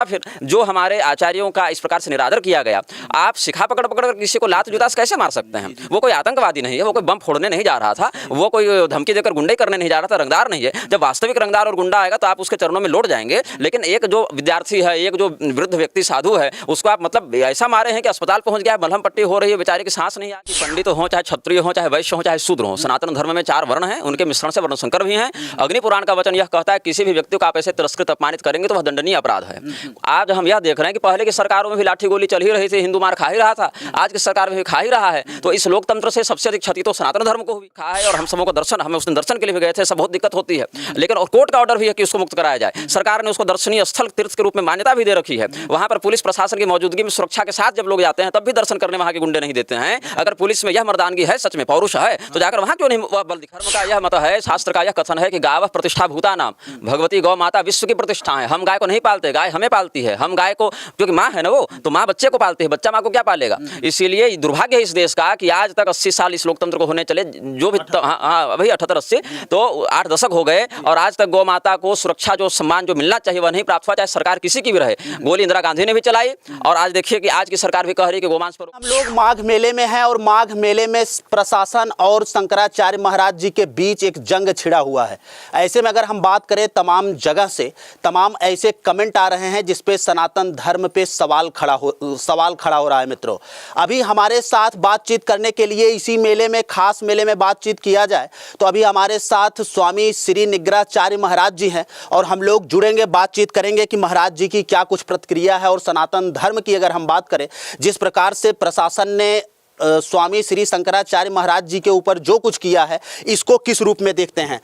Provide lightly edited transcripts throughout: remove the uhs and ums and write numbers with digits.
फिर जो हमारे आचार्यों का इस प्रकार से निरादर किया गया, आप शिखा पकड़ पकड़ कर किसी को लात जूता से कैसे मार सकते हैं? वो कोई आतंकवादी नहीं है, वो कोई बम फोड़ने नहीं जा रहा था, वो कोई धमकी देकर गुंडे करने नहीं जा रहा था, रंगदार नहीं है। जब वास्तविक रंगदार और गुंडा आएगा तो आप उसके चरणों में लौट जाएंगे। लेकिन एक जो विद्यार्थी है, एक जो वृद्ध व्यक्ति साधु है, उसको आप मतलब ऐसा मारे हैं कि अस्पताल पहुंच गया, मलहम पट्टी हो रही है, बेचारे की सांस नहीं आती। पंडित हो, चाहे क्षत्रिय हो, चाहे वैश्य हो, चाहे शूद्र हो, सनातन धर्म में 4 वर्ण हैं, उनके मिश्रण से वर्ण संकर भी हैं। अग्नि पुराण का वचन यह कहता है किसी भी व्यक्ति को आप ऐसे तिरस्कृत अपमानित करेंगे तो वह दंडनीय अपराध है। आज हम यह देख रहे हैं कि पहले की सरकारों में भी लाठी गोली चल ही रही थी, हिंदू मार खा ही रहा था, आज की सरकार में भी खा ही रहा है। तो इस लोकतंत्र से सबसे अधिक क्षति तो सनातन धर्म को हुई खा है। और हम सबों को दर्शन, हमें उस दिन दर्शन के लिए भी गए थे, सब बहुत दिक्कत होती है, लेकिन और कोर्ट का ऑर्डर भी है कि उसको मुक्त कराया जाए। सरकार ने उसको दर्शनीय स्थल तीर्थ के रूप में मान्यता भी दे रखी है। वहां पर पुलिस प्रशासन की मौजूदगी में सुरक्षा के साथ जब लोग जाते हैं तब भी दर्शन करने वहां के गुंडे नहीं देते हैं। अगर पुलिस में यह मर्दानगी है, सच में पौरुष है, तो जाकर वहां क्यों नहीं बल दिखा? धर्म का यह मत है, शास्त्र का यह कथन है कि गावः प्रतिष्ठा भूता नाम, भगवती गौ माता विश्व की प्रतिष्ठा है। हम गाय को नहीं पालते, गाय हमें पालती है। हम गाय को, क्योंकि माँ है ना वो, तो माँ बच्चे को पालती है, बच्चा माँ को क्या पालेगा? इसीलिए दुर्भाग्य है इस देश का कि आज तक 80 साल इस लोकतंत्र को होने चले, जो भी वही 78-80, तो 8 दशक हो गए और आज तक गौ माता को सुरक्षा, जो सम्मान जो मिलना चाहिए वह नहीं प्राप्त हुआ, चाहे सरकार किसी की भी रहे। गोली इंदिरा गांधी ने भी चलाई और आज देखिए कि आज की सरकार भी कह रही है कि गोमांस पर। हम लोग माघ मेले में हैं और माघ मेले में प्रशासन और शंकराचार्य महाराज जी के बीच एक जंग छिड़ा हुआ है। ऐसे में अगर हम बात करें, तमाम जगह से तमाम ऐसे कमेंट आ रहे हैं जिसपे सनातन धर्म पे सवाल खड़ा हो रहा है। मित्रों, अभी हमारे साथ बातचीत करने के लिए इसी मेले में, खास मेले में बातचीत किया जाए तो अभी हमारे साथ स्वामी श्री निग्रहाचार्य महाराज जी हैं और हम लोग जुड़ेंगे, बातचीत करेंगे कि महाराज जी की क्या कुछ प्रतिक्रिया है। और सनातन धर्म की अगर हम बात करें, जिस प्रकार से प्रशासन ने स्वामी श्री शंकराचार्य महाराज जी के ऊपर जो कुछ किया है, इसको किस रूप में देखते हैं?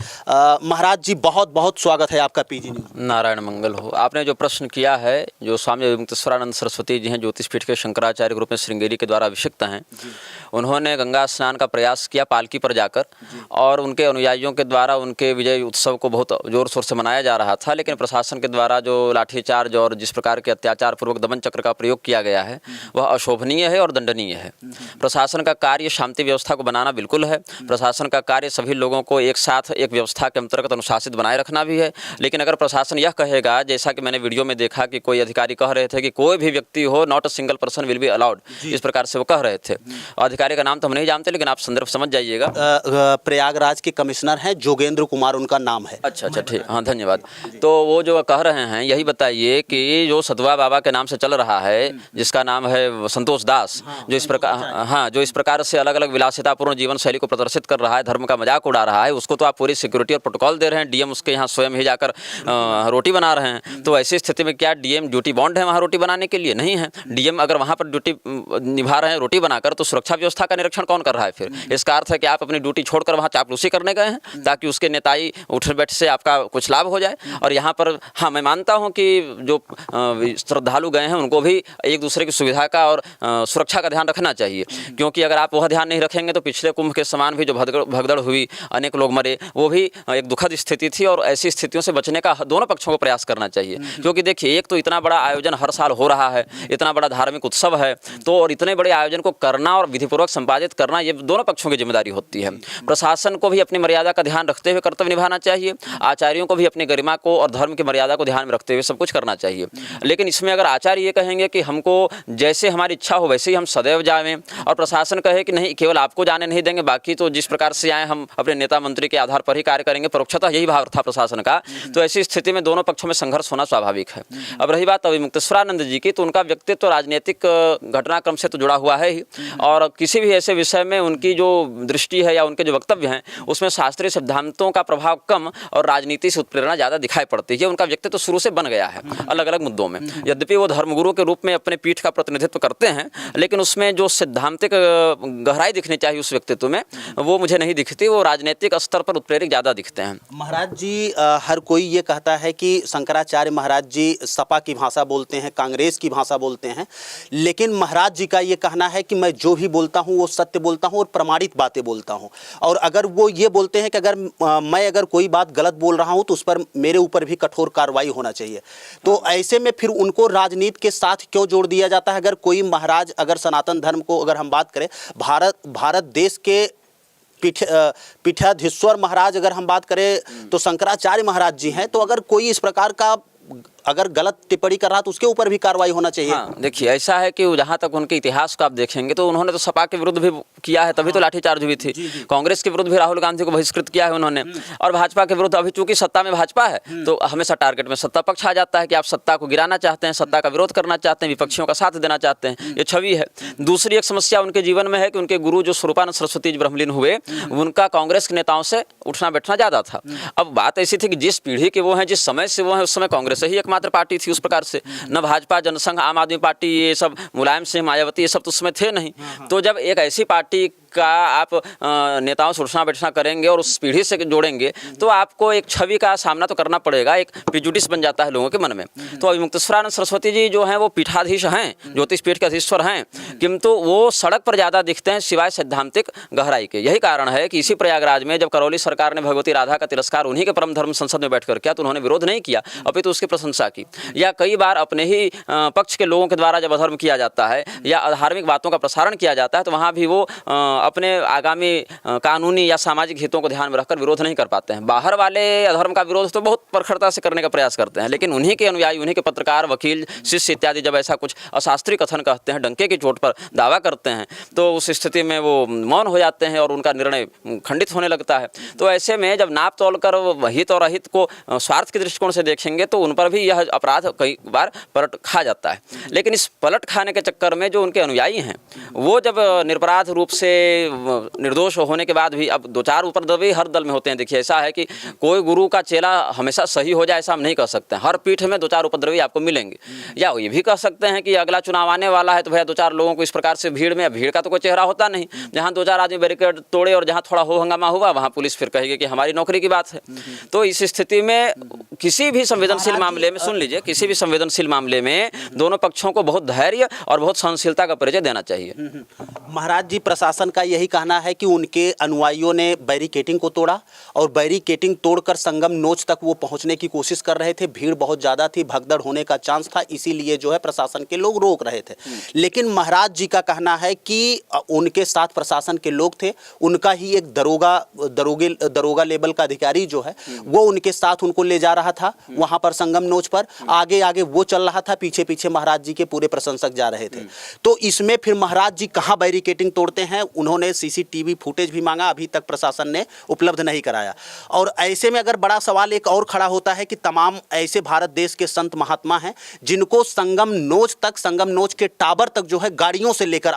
महाराज जी, बहुत बहुत स्वागत है आपका पीजी न्यूज़। नारायण मंगल हो। आपने जो प्रश्न किया है, जो स्वामी मुक्तेश्वरानंद सरस्वती जी हैं, ज्योतिषपीठ के शंकराचार्य के रूप में श्रृंगेरी के द्वारा अभिषिक्त हैं, उन्होंने गंगा स्नान का प्रयास किया पालकी पर जाकर, और उनके अनुयायियों के द्वारा उनके विजय उत्सव को बहुत जोर शोर से मनाया जा रहा था। लेकिन प्रशासन के द्वारा जो लाठीचार्ज और जिस प्रकार के अत्याचार पूर्वक दमन चक्र का प्रयोग किया गया है, वह अशोभनीय है और दंडनीय है। प्रशासन का कार्य शांति व्यवस्था को बनाना बिल्कुल है। प्रशासन का कार्य सभी लोगों को एक साथ एक व्यवस्था के अंतर्गत अनुशासित बनाए रखना भी है। लेकिन अगर प्रशासन यह कहेगा, जैसा कि मैंने वीडियो में देखा कि कोई अधिकारी कह रहे थे कि कोई भी व्यक्ति हो, not a single person will be allowed, इस प्रकार से वो कह रहे थे। अधिकारी का नाम तो हम नहीं जानते, लेकिन आप संदर्भ समझ जाइएगा। प्रयागराज के कमिश्नर हैं, जोगेंद्र कुमार उनका नाम है। अच्छा, ठीक, हाँ, धन्यवाद। तो वो जो कह रहे हैं, यही बताइए कि जो सतवा बाबा के नाम से चल रहा है, जिसका नाम है संतोष दास, जो इस प्रकार जो इस प्रकार से अलग अलग विलासितापूर्ण जीवन शैली को प्रदर्शित कर रहा है, धर्म का मजाक उड़ा रहा है, उसको तो आप पूरी सिक्योरिटी और प्रोटोकॉल दे रहे हैं। डीएम उसके यहाँ स्वयं ही जाकर रोटी बना रहे हैं। तो ऐसी स्थिति में क्या डीएम ड्यूटी बॉन्ड है वहाँ रोटी बनाने के लिए? नहीं है। डीएम अगर वहाँ पर ड्यूटी निभा रहे हैं रोटी बनाकर, तो सुरक्षा व्यवस्था का निरीक्षण कौन कर रहा है फिर? इसका अर्थ है कि आप अपनी ड्यूटी छोड़कर वहाँ चापलूसी करने गए हैं ताकि उसके नेताई उठ बैठ से आपका कुछ लाभ हो जाए। और यहाँ पर हाँ, मैं मानता हूँ कि जो श्रद्धालु गए हैं उनको भी एक दूसरे की सुविधा का और सुरक्षा का ध्यान रखना चाहिए, क्योंकि अगर आप वह ध्यान नहीं रखेंगे तो पिछले कुंभ के समान भी जो भगदड़ हुई, अनेक लोग मरे, वो भी एक दुखद स्थिति थी। और ऐसी स्थितियों से बचने का दोनों पक्षों को प्रयास करना चाहिए। क्योंकि देखिए, एक तो इतना बड़ा आयोजन हर साल हो रहा है, इतना बड़ा धार्मिक उत्सव है, तो और इतने बड़े आयोजन को करना और विधिपूर्वक संपादित करना, ये दोनों पक्षों की जिम्मेदारी होती है। प्रशासन को भी अपनी मर्यादा का ध्यान रखते हुए कर्तव्य निभाना चाहिए, आचार्यों को भी अपनी गरिमा को और धर्म की मर्यादा को ध्यान में रखते हुए सब कुछ करना चाहिए। लेकिन इसमें अगर आचार्य ये कहेंगे कि हमको जैसे हमारी इच्छा हो वैसे ही हम सदैव जाएं, और प्रशासन कहे कि नहीं, केवल आपको जाने नहीं देंगे, बाकी तो जिस प्रकार से आए हम अपने नेता मंत्री के आधार पर ही कार्य करेंगे, परोक्षतः यही भाव था प्रशासन का, तो ऐसी स्थिति में दोनों पक्षों में संघर्ष होना स्वाभाविक है। अब रही बात अभी मुक्तेश्वरानंद जी की, तो उनका व्यक्तित्व तो राजनीतिक घटनाक्रम से तो जुड़ा हुआ है ही, और किसी भी ऐसे विषय में उनकी जो दृष्टि है या उनके जो वक्तव्य हैं, उसमें शास्त्रीय सिद्धांतों का प्रभाव कम और राजनीति से उत्प्रेरणा ज़्यादा दिखाई पड़ती है। उनका व्यक्तित्व तो शुरू से बन गया है अलग अलग मुद्दों में। यद्यपि वो धर्मगुरु के रूप में अपने पीठ का प्रतिनिधित्व करते हैं, लेकिन उसमें जो सिद्धांतिक गहराई दिखनी चाहिए उस व्यक्तित्व में, वो मुझे नहीं दिखती। वो राजनीतिक स्तर पर उत्प्रेरक ज़्यादा दिखते हैं। महाराज जी, हर कोई ये कहता है कि शंकराचार्य महाराज जी सपा की भाषा बोलते हैं, कांग्रेस की भाषा बोलते हैं, लेकिन महाराज जी का ये कहना है कि मैं जो भी बोलता हूँ वो सत्य बोलता हूँ और प्रमाणित बातें बोलता हूँ। और अगर वो ये बोलते हैं कि मैं अगर कोई बात गलत बोल रहा हूँ तो उस पर मेरे ऊपर भी कठोर कार्रवाई होना चाहिए। तो ऐसे में फिर उनको राजनीति के साथ क्यों जोड़ दिया जाता है? अगर कोई महाराज, अगर सनातन धर्म को अगर हम बात करें, भारत देश के पीठाधीश्वर महाराज अगर हम बात करें तो शंकराचार्य महाराज जी हैं, तो अगर कोई इस प्रकार का अगर गलत टिप्पणी कर रहा तो उसके ऊपर भी कार्रवाई होना चाहिए। हाँ, देखिए ऐसा है कि जहाँ तक उनके इतिहास को आप देखेंगे तो उन्होंने तो सपा के विरुद्ध भी किया है, तभी तो लाठीचार्ज हुई थी। कांग्रेस के विरुद्ध भी राहुल गांधी को बहिष्कृत किया है उन्होंने, और भाजपा के विरुद्ध अभी चूंकि सत्ता में भाजपा है तो हमेशा टारगेट में सत्ता पक्ष आ जाता है कि आप सत्ता को गिराना चाहते हैं, सत्ता का विरोध करना चाहते हैं, विपक्षियों का साथ देना चाहते हैं, ये छवि है। दूसरी एक समस्या उनके जीवन में है कि उनके गुरु जो स्वरूपानंद सरस्वती जी ब्रह्मलीन हुए, उनका कांग्रेस के नेताओं से उठना बैठना ज़्यादा था। अब बात ऐसी थी कि जिस पीढ़ी के वो हैं, जिस समय से वो हैं, उस समय कांग्रेस ही एकमात्र पार्टी थी उस प्रकार से, न भाजपा, जनसंघ, आम आदमी पार्टी, ये सब मुलायम सिंह, मायावती, ये सब तो उस समय थे नहीं। तो जब एक ऐसी पार्टी का आप नेताओं से उठना बैठना करेंगे और उस पीढ़ी से जोड़ेंगे तो आपको एक छवि का सामना तो करना पड़ेगा, एक प्रिजुडिस बन जाता है लोगों के मन में। तो अभिमुक्तेश्वरानंद सरस्वती जी जो हैं वो पीठाधीश हैं, ज्योतिष पीठ के अधीश्वर हैं, किंतु वो सड़क पर ज़्यादा दिखते हैं सिवाय सैद्धांतिक गहराई के। यही कारण है कि इसी प्रयागराज में जब करौली सरकार ने भगवती राधा का तिरस्कार उन्हीं के परम धर्म संसद में बैठकर किया तो उन्होंने विरोध नहीं किया, अपितु उसकी प्रशंसा की। या कई बार अपने ही पक्ष के लोगों के द्वारा जब अधर्म किया जाता है या अधार्मिक बातों का प्रसारण किया जाता है तो वहाँ भी वो अपने आगामी कानूनी या सामाजिक हितों को ध्यान में रखकर विरोध नहीं कर पाते हैं। बाहर वाले अधर्म का विरोध तो बहुत प्रखरता से करने का प्रयास करते हैं, लेकिन उन्हीं के अनुयायी, उन्हीं के पत्रकार, वकील, शिष्य इत्यादि जब ऐसा कुछ अशास्त्रीय कथन कहते हैं, डंके की चोट पर दावा करते हैं, तो उस स्थिति में वो मौन हो जाते हैं और उनका निर्णय खंडित होने लगता है। तो ऐसे में जब नाप तोल कर हित और अहित को स्वार्थ के दृष्टिकोण से देखेंगे तो उन पर भी यह अपराध कई बार पलट खा जाता है। लेकिन इस पलट खाने के चक्कर में जो उनके अनुयायी हैं वो जब निरपराध रूप से निर्दोष होने के बाद भी, अब दो चार उपद्रवी हर दल में होते हैं। देखिए ऐसा है कि कोई गुरु का चेला हमेशा सही हो जाए ऐसा हम नहीं कह सकते हैं, हर पीठ में दो चार उपद्रवी आपको मिलेंगे। या ये भी कह सकते हैं कि अगला चुनाव आने वाला है तो भैया दो चार लोगों को इस प्रकार से भीड़ में, भीड़ का तो कोई चेहरा होता नहीं, जहाँ दो चार आदमी बैरिकेड तोड़े और जहाँ थोड़ा हो हंगामा हुआ वहाँ पुलिस फिर कहेगी कि हमारी नौकरी की बात है। तो इस स्थिति में किसी भी संवेदनशील मामले में, सुन लीजिए, किसी भी संवेदनशील मामले में दोनों पक्षों को बहुत धैर्य और बहुत सहनशीलता का परिचय देना चाहिए। महाराज जी, प्रशासन का यही कहना है कि उनके अनुयायियों ने बैरिकेटिंग को तोड़ा और बैरिकेटिंग तोड़कर संगम नोच तक वो पहुंचने की कोशिश कर रहे थे। भीड़ बहुत ज़्यादा थी, भगदड़ होने का चांस था, इसीलिए जो है प्रशासन के लोग रोक रहे थे। लेकिन महाराज जी का कहना है कि उनके साथ प्रशासन के लोग थे, उनका ही एक दरोगा लेवल का अधिकारी जो है वो उनके साथ उनको ले जा रहा था वहाँ पर संगम नोच पर, आगे आगे वो चल रहा था, पीछे पीछे महाराज जी के पूरे प्रशंसक जा रहे थे। तो इसमें फिर महाराज जी कहाँ बैरिकेटिंग तोड़ते हैं, उन्होंने सीसीटीवी फुटेज भी मांगा, अभी तक प्रशासन ने उपलब्ध नहीं कराया। और ऐसे में अगर बड़ा सवाल एक और खड़ा होता है कि तमाम ऐसे भारत देश के संत महात्मा हैं जिनको संगम नोच के टावर तक जो है गाड़ियों से लेकर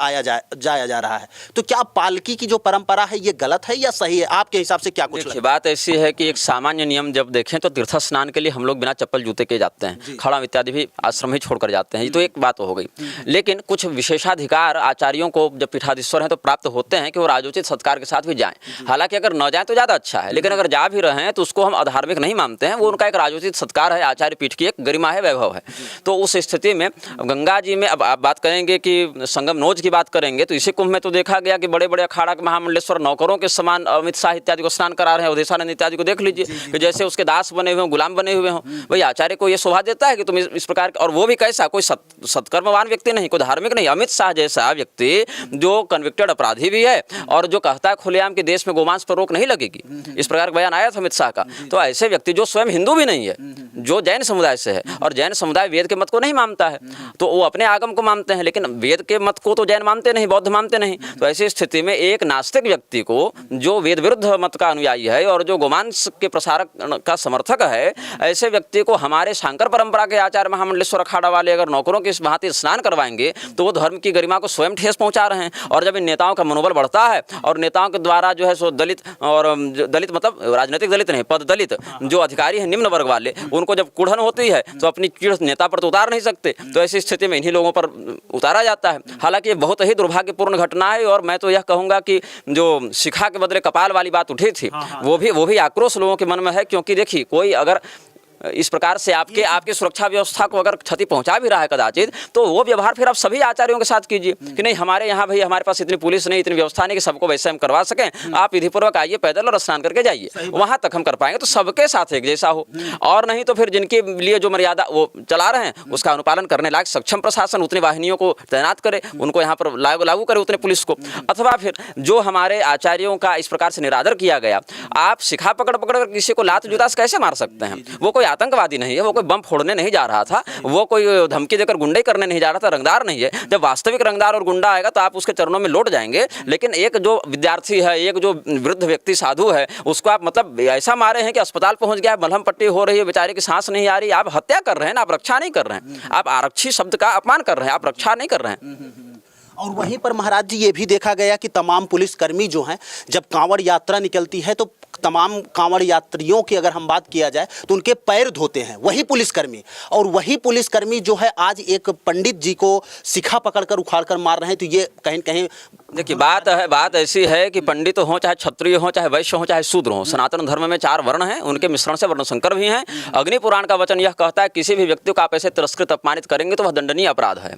जाया जा रहा है, तो क्या पालकी की जो परंपरा है ये गलत है या सही है? आपके हिसाब से क्या कुछ? बात ऐसी है कि एक सामान्य नियम जब देखें तो तीर्थ स्नान के लिए हम लोग बिना चप्पल जूते के जाते हैं, खड़ा इत्यादि भी आश्रम ही छोड़कर जाते हैं, ये तो एक बात हो गई। लेकिन कुछ विशेषाधिकार आचार्यों को जब पीठाधीश्वर हैं तो प्राप्त होते हैं कि वो राजोचित सत्कार के साथ भी जाएं। हालांकि अगर न जाएं तो ज़्यादा अच्छा है, लेकिन अगर जा भी रहे हैं तो उसको हम अधार्मिक नहीं मानते हैं, वो उनका एक राजोचित सत्कार है, आचार्य पीठ की एक गरिमा है, वैभव है। तो उस स्थिति में गंगा जी में, अब आप बात करेंगे कि संगम नोच की बात करेंगे तो इसी कुंभ में तो देखा गया कि बड़े बड़े अखाड़ा के महामंडलेश्वर नौकरों के समान अमित शाह इत्यादि को स्नान करा रहे हैं, अवधेशानंद इत्यादि को देख लीजिए कि जैसे उसके दास बने हुए हों, गुलाम बने हुए हों। भाई आचार्य को ये शोभा देता है कि तुम इस प्रकार, और वो भी कैसा, कोई सत्कर्मवान व्यक्ति नहीं, कोई धार्मिक नहीं, अमित शाह जैसा व्यक्ति जो कन्विक्टेड अपराधी भी है और जो कहता है खुलेआम कि देश में गोमांस पर रोक नहीं लगेगी, इस प्रकार का बयान आया था अमित शाह का। तो ऐसे व्यक्ति जो स्वयं हिंदू भी नहीं है, जो जैन समुदाय से है, और जैन समुदाय वेद के मत को नहीं मानता है, तो वो अपने आगम को मानते हैं, लेकिन वेद के मत को तो जैन मानते नहीं, बौद्ध मानते नहीं। तो ऐसी स्थिति में एक नास्तिक व्यक्ति को जो वेद विरुद्ध मत का अनुयायी है और जो गोमांस के प्रसारक का समर्थक है, ऐसे व्यक्ति को हमारे शांकर परंपरा के आचार्य महामंडलेश्वर अखाड़ा वाले अगर नौकरों के इस भांति स्नान करवाएंगे तो वो धर्म की गरिमा को स्वयं ठेस पहुंचा रहे हैं। और जब इन नेताओं का मनोबल बढ़ता है और नेताओं के द्वारा जो है सो दलित, और दलित मतलब राजनीतिक दलित नहीं, पद दलित जो अधिकारी हैं निम्न वर्ग वाले, उनको जब कुढ़न होती है तो अपनी चीड़ नेता पर तो उतार नहीं सकते, तो ऐसी स्थिति में इन्हीं लोगों पर उतारा जाता है। हालांकि ये बहुत ही दुर्भाग्यपूर्ण घटना है और मैं तो यह कहूँगा कि जो शिखा के बदले कपाल वाली बात उठी थी वो भी आक्रोश लोगों के मन में है। क्योंकि देखिए, कोई अगर इस प्रकार से आपके सुरक्षा व्यवस्था को अगर क्षति पहुंचा भी रहा है कदाचित, तो वो व्यवहार फिर आप सभी आचार्यों के साथ कीजिए कि नहीं, हमारे यहाँ भाई हमारे पास इतनी पुलिस नहीं, इतनी व्यवस्था नहीं कि सबको वैसे हम करवा सकें, आप विधिपूर्वक आइए पैदल और स्नान करके जाइए, वहाँ तक हम कर पाएंगे। तो सबके साथ एक जैसा हो, और नहीं तो फिर जिनके लिए जो मर्यादा वो चला रहे हैं उसका अनुपालन करने लायक सक्षम प्रशासन उतनी वाहिनियों को तैनात करे, उनको यहाँ पर लागू करे उतने पुलिस को। अथवा फिर जो हमारे आचार्यों का इस प्रकार से निरादर किया गया, आप शिखा पकड़ कर किसी को लात जूता से कैसे मार सकते हैं? वो कोई आतंकवादी नहीं है, वो कोई बम फोड़ने नहीं जा रहा था, वो कोई धमकी देकर गुंडे करने नहीं जा रहा था, रंगदार नहीं है। जब वास्तविक रंगदार और गुंडा आएगा तो आप उसके चरणों में लौट जाएंगे। लेकिन एक जो विद्यार्थी है, एक जो वृद्ध व्यक्ति साधु है, उसको आप मतलब ऐसा मारे हैं कि अस्पताल पहुंच गया, मलहम पट्टी हो रही है, बेचारे की सांस नहीं आ रही। आप हत्या कर रहे हैं ना, आप रक्षा नहीं कर रहे हैं, आप आरक्षी शब्द का अपमान कर रहे हैं, आप रक्षा नहीं कर रहे हैं। और वहीं पर महाराज जी ये भी देखा गया कि तमाम पुलिसकर्मी जो हैं, जब कांवड़ यात्रा निकलती है तो तमाम कांवड़ यात्रियों की अगर हम बात किया जाए तो उनके पैर धोते हैं वही पुलिसकर्मी। और वही पुलिसकर्मी जो है आज एक पंडित जी को शिखा पकड़कर उखाड़कर मार रहे हैं। तो ये कहीं कहीं देखिए बात ऐसी है कि पंडित हो, चाहे क्षत्रिय हो, चाहे वैश्य हो, चाहे शूद्र हो, सनातन धर्म में 4 वर्ण हैं, उनके मिश्रण से वर्ण संकर भी हैं। अग्नि पुराण का वचन यह कहता है किसी भी व्यक्ति को आप ऐसे तिरस्कृत अपमानित करेंगे तो वह दंडनीय अपराध है।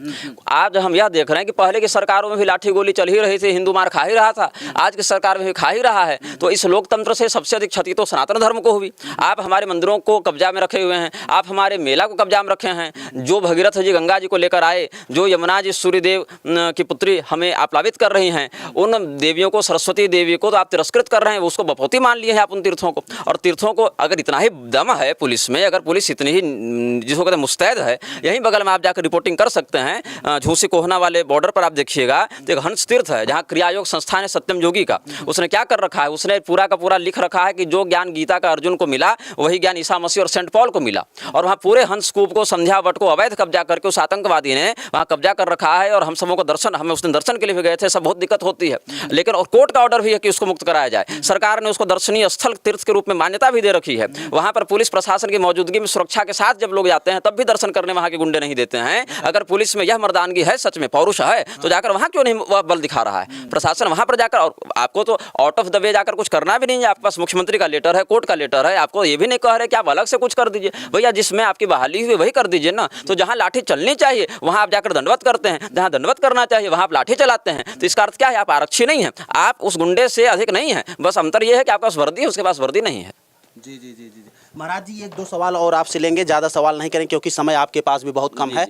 आज हम यह देख रहे हैं कि पहले की सरकारों में भी लाठी गोली चल ही रही थी, हिंदू मार खा ही रहा था, आज की सरकार में भी खा ही रहा है। तो इस लोकतंत्र से सबसे अधिक क्षति तो सनातन धर्म को हुई। आप हमारे मंदिरों को कब्जा में रखे हुए हैं, आप हमारे मेला को कब्जा में रखे हैं। जो भगीरथ जी गंगा जी को लेकर आए, जो यमुना जी सूर्यदेव की पुत्री हमें आप्लावित कर रही हैं, उन देवियों को, सरस्वती देवी को तो आप तिरस्कृत कर रहे हैं, उसको बपौती मान लिए हैं आप उन तीर्थों को। और तीर्थों को अगर इतना ही दम है पुलिस में, अगर पुलिस इतनी ही जिसको कहते हैं मुस्तैद है, यहीं बगल में आप जाकर रिपोर्टिंग कर सकते हैं। झूसी कोहना वाले बॉर्डर पर आप देखिएगा तो एक हंस तीर्थ है जहाँ क्रियायोग संस्थान है सत्यम योगी का। उसने क्या कर रखा है, उसने पूरा का पूरा लिख रखा है कि जो ज्ञान गीता का अर्जुन को मिला वही ज्ञान ईसा मसीह और सेंट पॉल को मिला। और वहाँ पूरे हंस कूप को, संध्या वट को अवैध कब्जा करके उस आतंकवादी ने वहाँ कब्जा कर रखा है। और हम सबों को दर्शन, हमें उस दिन दर्शन के लिए भी गए थे, सब बहुत दिक्कत होती है। लेकिन और कोर्ट का ऑर्डर भी है कि उसको मुक्त कराया जाए। सरकार ने उसको दर्शनीय स्थल तीर्थ के रूप में मान्यता भी दे रखी है। वहाँ पर पुलिस प्रशासन की मौजूदगी में सुरक्षा के साथ जब लोग जाते हैं तब भी दर्शन करने वहाँ के गुंडे नहीं देते हैं। अगर पुलिस में यह मर्दानगी है, सच में पौरुष है, तो जाकर वहाँ क्यों नहीं वह बल दिखा रहा है प्रशासन वहाँ पर जाकर। और आपको तो आउट ऑफ द वे जाकर कुछ करना भी नहीं है, आपके पास मुख्यमंत्री का लेटर है, कोर्ट का लेटर है, आपको ये भी नहीं कह रहे कि आप अलग से कुछ कर दीजिए। भैया जिसमें आपकी बहाली हुई वही कर दीजिए ना। तो जहाँ लाठी चलनी चाहिए वहाँ आप जाकर दंडवत करते हैं, जहाँ दंडवत करना चाहिए वहाँ आप लाठी चलाते हैं। तो इसका अर्थ क्या है, आप आरक्षी नहीं है, आप उस गुंडे से अधिक नहीं है। बस अंतर यह है कि आपके पास वर्दी है, उसके पास वर्दी नहीं है। जी जी जी जी महाराज जी, 1-2 सवाल और आपसे लेंगे, ज़्यादा सवाल नहीं करें क्योंकि समय आपके पास भी बहुत कम है।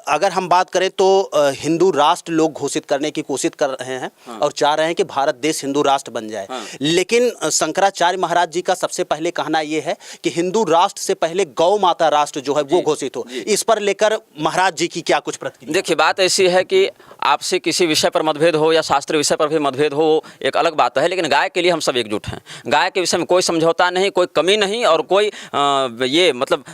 अगर हम बात करें तो हिंदू राष्ट्र लोग घोषित करने की कोशिश कर रहे हैं। हाँ। और चाह रहे हैं कि भारत देश हिंदू राष्ट्र बन जाए। हाँ। लेकिन शंकराचार्य महाराज जी का सबसे पहले कहना यह है कि हिंदू राष्ट्र से पहले गौ माता राष्ट्र जो है वो घोषित हो। इस पर लेकर महाराज जी की क्या कुछ प्रतिक्रिया? देखिए बात ऐसी है कि आपसे किसी विषय पर मतभेद हो या शास्त्र विषय पर भी मतभेद हो, एक अलग बात है, लेकिन गाय के लिए हम सब एकजुट हैं। गाय के विषय में कोई समझौता नहीं, कोई कमी नहीं और कोई ये मतलब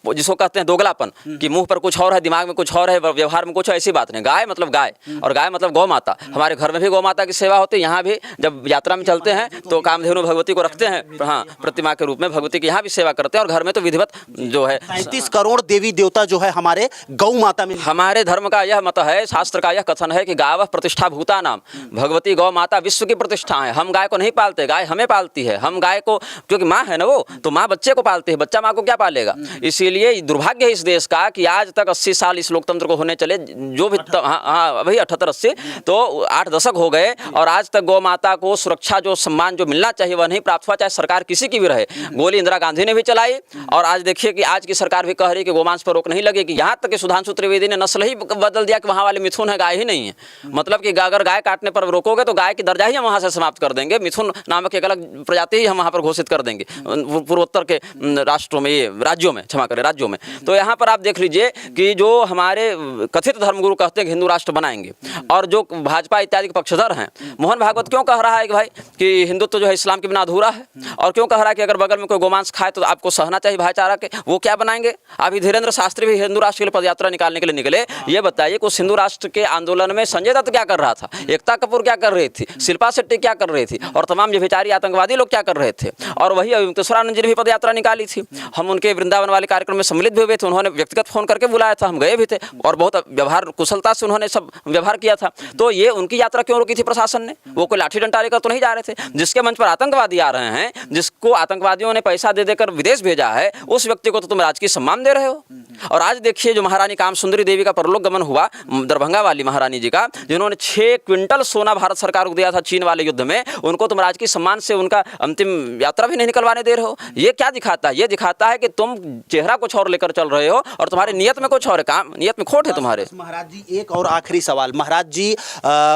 जिसको कहते हैं दोगलापन कि मुंह पर कुछ और है, दिमाग में कुछ और है, व्यवहार में कुछ, ऐसी बात नहीं। गाय मतलब गाय और गाय मतलब गौ माता। हमारे घर में भी गौ माता की सेवा होती है, यहाँ भी जब यात्रा में चलते हैं तो कामधेनु भगवती को रखते हैं, हाँ, प्रतिमा के रूप में भगवती की यहाँ भी सेवा करते हैं। और घर में तो विधिवत जो है 35 करोड़ देवी देवता जो है हमारे गौ माता में। हमारे धर्म का यह मत है, शास्त्र का यह कथन है कि गावः प्रतिष्ठा भूता नाम, भगवती गौ माता विश्व की प्रतिष्ठा है। हम गाय को नहीं पालते, गाय हमें पालती है। हम गाय को, क्योंकि माँ है ना वो, तो माँ बच्चे को पालती है, बच्चा माँ को क्या पालेगा। इसीलिए दुर्भाग्य है इस देश का कि आज तक 80 साल इस लोकतंत्र को होने चले, जो भी हाँ वही 78-80 तो 8 दशक हो गए और आज तक गौ माता को सुरक्षा, जो सम्मान जो मिलना चाहिए वह नहीं प्राप्त हुआ, चाहे सरकार किसी की भी रहे। गोली इंदिरा गांधी ने भी चलाई और आज देखिए कि आज की सरकार भी कह रही है कि गोमांस पर रोक नहीं लगेगी। यहाँ तक कि सुधांशु त्रिवेदी ने नस्ल ही बदल दिया कि वहाँ वाले मिथुन है, गाय ही नहीं है। मतलब कि अगर गाय काटने पर रोकोगे तो गाय की दर्जा ही हम वहाँ से समाप्त कर देंगे, मिथुन नामक एक अलग प्रजाति ही हम वहाँ पर घोषित कर देंगे पूर्वोत्तर के राष्ट्रों में, ये राज्यों में, क्षमा करें राज्यों में। तो यहाँ पर आप देख लीजिए कि जो हमारे कथित धर्मगुरु कहते हैं कि हिंदू राष्ट्र बनाएंगे और जो भाजपा इत्यादि के पक्षधर हैं, मोहन भागवत क्यों कह रहा है कि भाई कि हिंदुत्व जो है इस्लाम के बिना अधूरा है, और क्यों कह रहा है कि अगर बगल में कोई गोमांस खाए तो आपको सहना चाहिए भाईचारा के, वो क्या बनाएंगे। अभी धीरेन्द्र शास्त्री भी हिंदू राष्ट्र के लिए पदयात्रा निकालने के लिए निकले। ये बताइए कि उस हिंदू राष्ट्र के आंदोलन में संजय दत्त क्या कर रहा था, एकता कपूर क्या कर रही थी, शिल्पा शेट्टी क्या कर रही थी, और तमाम जो बेचारी आतंकवादी लोग क्या कर रहे थे। और वही अवंतेश्वरानंद जी ने भी पदयात्रा निकाली थी। हम उनके वृंदावन वाले कार्यक्रम में सम्मिलित भी हुए थे, उन्होंने व्यक्तिगत फोन करके बुलाया था, हम गए भी थे और बहुत व्यवहार कुशलता से उन्होंने सब व्यवहार किया था। तो ये उनकी यात्रा क्यों रोकी थी प्रशासन ने? वो कोई लाठी डंडा लेकर तो नहीं जा रहे थे। जिसके मंच पर आतंकवादी आ रहे हैं, जिसको आतंकवादियों ने पैसा दे देकर विदेश भेजा है, उस व्यक्ति को तो तुम राजकीय सम्मान दे रहे हो। और आज देखिए जो महारानी कामसुंदरी देवी का परलोक गमन हुआ, दरभंगा वाली महारानी जी का, जिन्होंने 6 क्विंटल सोना भारत सरकार को दिया था चीन वाले युद्ध में, उनको तुम राजकीय सम्मान से उनका अंतिम यात्रा भी नहीं निकलवाने दे रहे हो। ये क्या दिखाता है? ये दिखाता है कि तुम चेहरा कुछ और लेकर चल रहे हो और तुम्हारी नियत में कुछ और है, काम नियत में खोट है तुम्हारे। महाराज जी एक और आखिरी सवाल। महाराज जी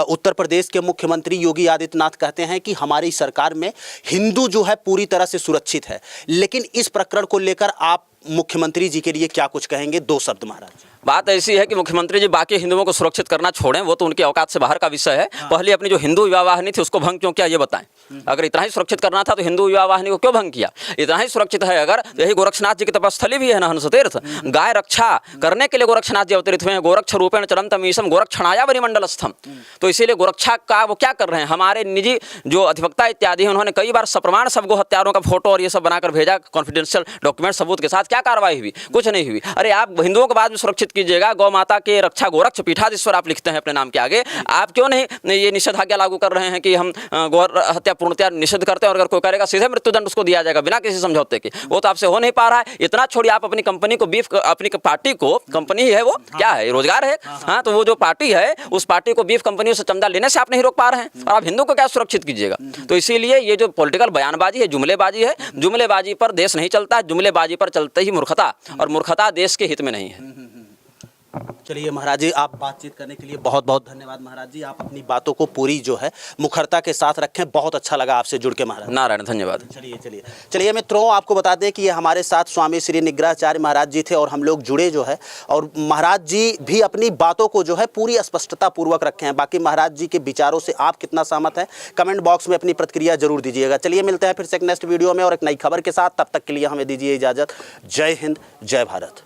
उत्तर प्रदेश के मुख्यमंत्री योगी आदित्यनाथ कहते हैं कि हमारी सरकार में हिंदू जो है पूरी तरह से सुरक्षित है, लेकिन इस प्रकरण को लेकर आप मुख्यमंत्री जी के लिए क्या कुछ कहेंगे? 2 शब्द महाराज जी। बात ऐसी है कि मुख्यमंत्री जी बाकी हिंदुओं को सुरक्षित करना छोड़ें, वो तो उनकी औकात से बाहर का विषय है। पहले अपनी जो हिंदू विवाह वाहिनी थी उसको भंग क्यों किया ये बताएं। अगर इतना ही सुरक्षित करना था तो हिंदू विवाह वाहिनी को क्यों भंग किया? इतना ही सुरक्षित है अगर, यही गोरक्षनाथ जी की तपस्थली भी है ना, हंसतीर्थ। गाय रक्षा करने के लिए गोरक्षनाथ जी अवतरित हुए हैं। गोरक्ष रूपेण चरंतम ईशम गोरक्षणाया वरिमंडलस्थम। तो इसीलिए गोरक्षा का वो क्या कर रहे हैं? हमारे निजी जो अधिवक्ता इत्यादि हैं उन्होंने कई बार सप्रमाण सब गो हत्यारों का फोटो और ये सब बनाकर भेजा कॉन्फिडेंशियल डॉक्यूमेंट सबूत के साथ। क्या कार्रवाई हुई? कुछ नहीं हुई। अरे आप हिंदुओं को बाद में सुरक्षित कीजिएगा, गौ माता के रक्षा गोरक्ष पीठाधीश्वर आप लिखते हैं अपने नाम के आगे, आप क्यों नहीं ये निषेधाज्ञा लागू कर रहे हैं कि हम गौ हत्या पूर्णतया निषिद्ध करते हैं और अगर कोई करेगा सीधे मृत्युदंड उसको दिया जाएगा बिना किसी समझौते के? वो तो आपसे हो नहीं पा रहा है। इतना छोड़िए, आप अपनी कंपनी को बीफ, अपनी पार्टी को, कंपनी ही है वो, क्या है रोजगार है, हाँ, तो वो जो पार्टी है उस पार्टी को बीफ कंपनियों से चंदा लेने से आप नहीं रोक पा रहे हैं और आप हिंदू को क्या सुरक्षित कीजिएगा? तो इसीलिए ये जो पॉलिटिकल बयानबाजी है, जुमलेबाजी है, जुमलेबाजी पर देश नहीं चलता, जुमलेबाजी पर चलते ही मूर्खता, और मूर्खता देश के हित में नहीं है। चलिए महाराज जी, आप बातचीत करने के लिए बहुत बहुत धन्यवाद। महाराज जी आप अपनी बातों को पूरी जो है मुखरता के साथ रखें। बहुत अच्छा लगा आपसे जुड़ के महाराज। नारायण, धन्यवाद। चलिए मित्रों, आपको बता दें कि ये हमारे साथ स्वामी श्री निग्रहाचार्य महाराज जी थे और हम लोग जुड़े जो है, और महाराज जी भी अपनी बातों को जो है पूरी स्पष्टता पूर्वक रखे हैं। बाकी महाराज जी के विचारों से आप कितना सहमत हैं कमेंट बॉक्स में अपनी प्रतिक्रिया जरूर दीजिएगा। चलिए मिलते हैं फिर से एक नेक्स्ट वीडियो में और एक नई खबर के साथ। तब तक के लिए हमें दीजिए इजाजत। जय हिंद, जय भारत।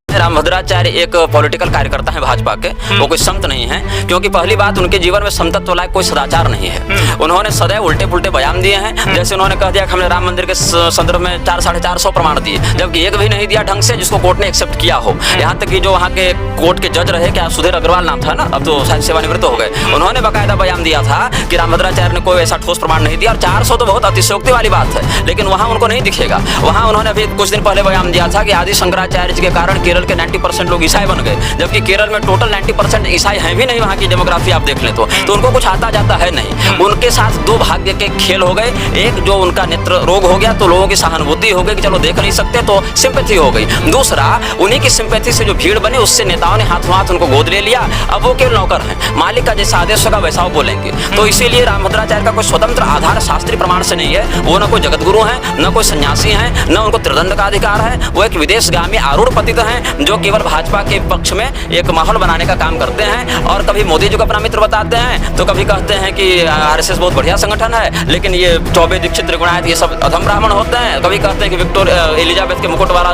रामभद्राचार्य एक पॉलिटिकल कार्यकर्ता है भाजपा के, वो कोई संत नहीं है, क्योंकि पहली बात उनके जीवन में संतत्व लायक कोई सदाचार नहीं है। उन्होंने सदैव उल्टे पुल्टे बयान दिए हैं। जैसे उन्होंने कह दिया कि हमने राम मंदिर के संदर्भ में 400-450 प्रमाण दिए, जबकि एक भी नहीं दिया ढंग से जिसको कोर्ट ने एक्सेप्ट किया हो। यहाँ तक कि जो वहाँ के कोर्ट के जज रहे, क्या सुधीर अग्रवाल नाम था ना, अब तो शायद सेवानिवृत्त हो गए, उन्होंने बाकायदा बयान दिया था कि रामभद्राचार्य ने कोई ऐसा ठोस प्रमाण नहीं दिया। और 400 तो बहुत अतिशयोक्ति वाली बात है, लेकिन वहाँ उनको नहीं दिखेगा। वहाँ उन्होंने अभी कुछ दिन पहले बयान दिया था कि आदि शंकराचार्य जी के कारण केरल के 90% लोग ईसाई बन गए, जबकि केरल में टोटल 90% ईसाई हैं भी नहीं। वहाँ की डेमोग्राफी आप देख लें तो उनको कुछ आता जाता है नहीं। उनके साथ 2 भाग्य के खेल हो गए। एक जो उनका नेत्र रोग हो गया तो लोगों की सहानुभूति हो गई कि चलो देख नहीं सकते तो सिंपैथी हो गई। दूसरा, उन्हीं की सिंपैथी से जो भीड़ बनी उससे नेताओं ने हाथों हाथ उनको गोद ले लिया। अब वो केवल नौकर हैं, मालिक का जैसा आदेश होगा वैसा वो बोलेंगे। तो इसीलिए रामभद्राचार्य का कोई स्वतंत्र आधार शास्त्रीय प्रमाण से नहीं है। वो न कोई जगत गुरु हैं, न कोई सन्यासी हैं, न उनको त्रिदंड का अधिकार है। वो एक विदेशगामी आरूढ़ पतित हैं जो केवल भाजपा के पक्ष में एक माहौल बनाने का काम करते हैं। और कभी मोदी जी को अपना मित्र बताते हैं तो कभी कहते हैं कि आरएसएस बहुत बढ़िया संगठन है, लेकिन ये चौबे दीक्षित त्रिगुणायत ये सब अधम ब्राह्मण होते हैं। कभी कहते हैं कि विक्टोरिया एलिजाबेथ के मुकुट वाला